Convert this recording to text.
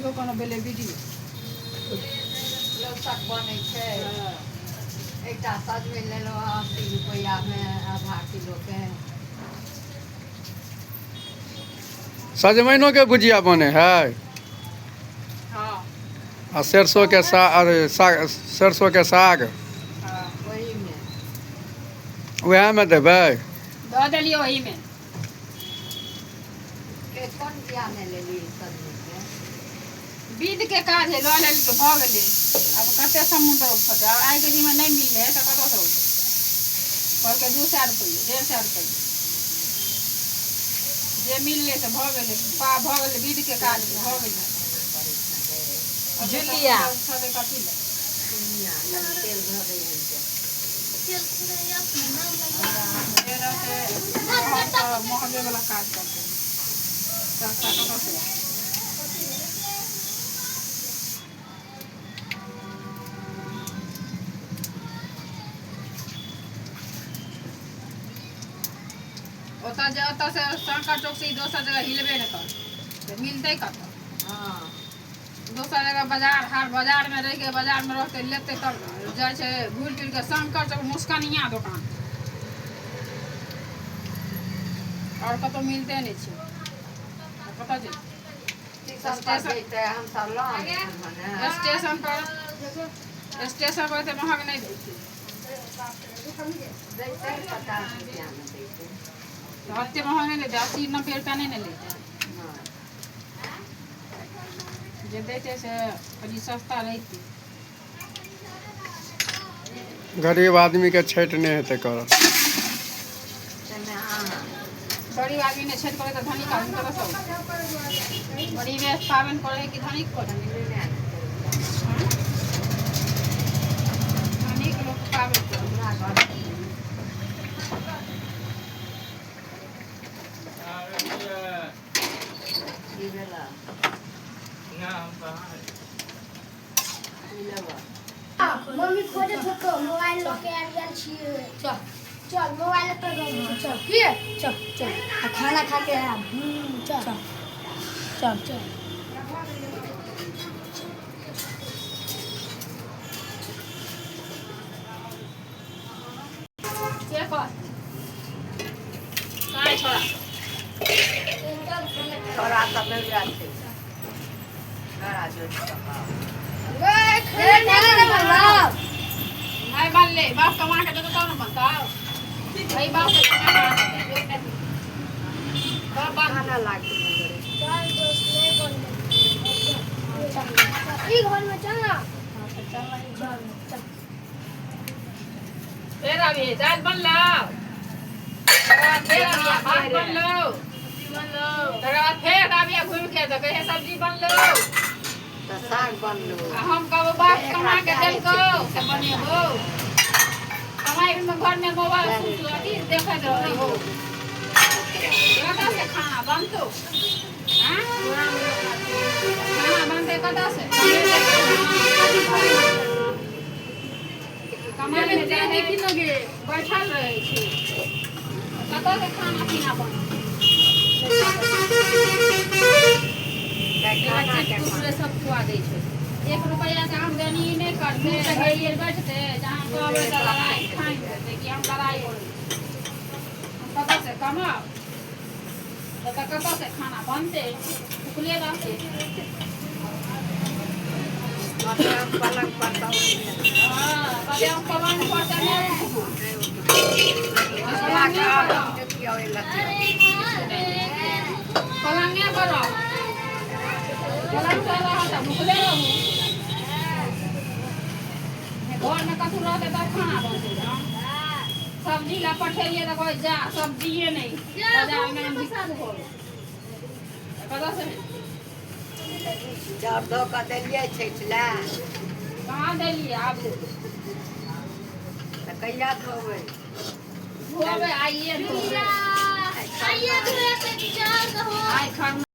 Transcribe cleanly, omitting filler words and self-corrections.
देखो कोनो बेले वीडियो लोग तक बने छे एकटा सजवे ले लो 80 रुपया में आधा किलो के सजमैनों के भुजिया बने है। हाँ आ सरसों के साग, अरे सरसों के साग हाँ वही में वह में देबै। दो दिलियो वही में के कौन दिया में ले ली सजवे के विध के काज है लऽ लेली तो भऽ गेलै। अब कते समुद्र उठत अब आइ के दिन में नहीं मिले तो कतौ से कहल के 200 रुपये 150 रुपये जे मिलले से भऽ गेलै पा भऽ गेलै विध के काज भऽ गेलै। जुलिया सबे कथी ले दुनिया तेल धर दे महगे वाला काज करते सस्ता कतौ से ओतऽ से शंकर चौक से दोसर जगह हिलबे नहीं कर मिलते कतऽ। हाँ दोसर जगह बाजार हाट बाजार में रह के बाजार में रहते लेते तब जाए छे घूर फिर के शंकर चौक मुस्कानिया दुकान और कतौ मिलते नहीं छे कतऽ जे स्टेशन पर तो महग नहीं दै छै हत्ते महग नहीं लेते 80-90 रुपया नहीं लेते जे देते से कभी सस्ता रहती। गरीब आदमी के छठ नहीं हेतै करत। गरीब आदमी ने छठ करे तो धनिक आदमी करत हो गरीब पावन करे कि धनिक करे धनिक लोग पावन करे। मम्मी खोजे थको मोबाइल लेके आ गेल छिए। चल चल मोबाइल पे चल की चल चल खाना खा के आ चल चल चल के कर काय छोड़ा छोरा सब मिल जाते घरा जो भाई बन ले बाप कमा के तो ना बनता भाई बाप के कमा के बाप खाना लागते चल दोस्त ले बोल ई घर में चल ना चल फिर अभी दाल बन लो फिर अभी भात बन लो फिर अभी घूम के तो कहे सब्जी बन लो तो साग बन लो हम कब बाप कमा के देल को से बनेबो कमाई में घर में मोबाइल सुन अथी देखत रही हो कदा से खाना बनतो हां खाना बनते कदा से कमाई में जाने की लगे बैठल रहे छी कदा से खाना पीना बन सब खुआ दे छै 1 रुपया से आमदनी नहीं करते गइए बैठते जहां कहबे त लड़ाई खाई देते कि हम लड़ाई करी हम कतऽ से कमाओ तो कतऽ से खाना बनते भूखले रहते पलंग पर हां कभी हम पवन पर चले पलंगे पर पलंग पर रहता भूखले रहूं घर में कथू रहते तब खाना बनते सब्जी ला पठेलिए तो कोई जा सब्जिए नहीं बाजार में हम दिखा दो कदा से जब धो के देलिए छठला कहाँ देलिए आब तो कहिया धोबै धोबे आइए धोबे आइए धोए पे चल हो आई खरना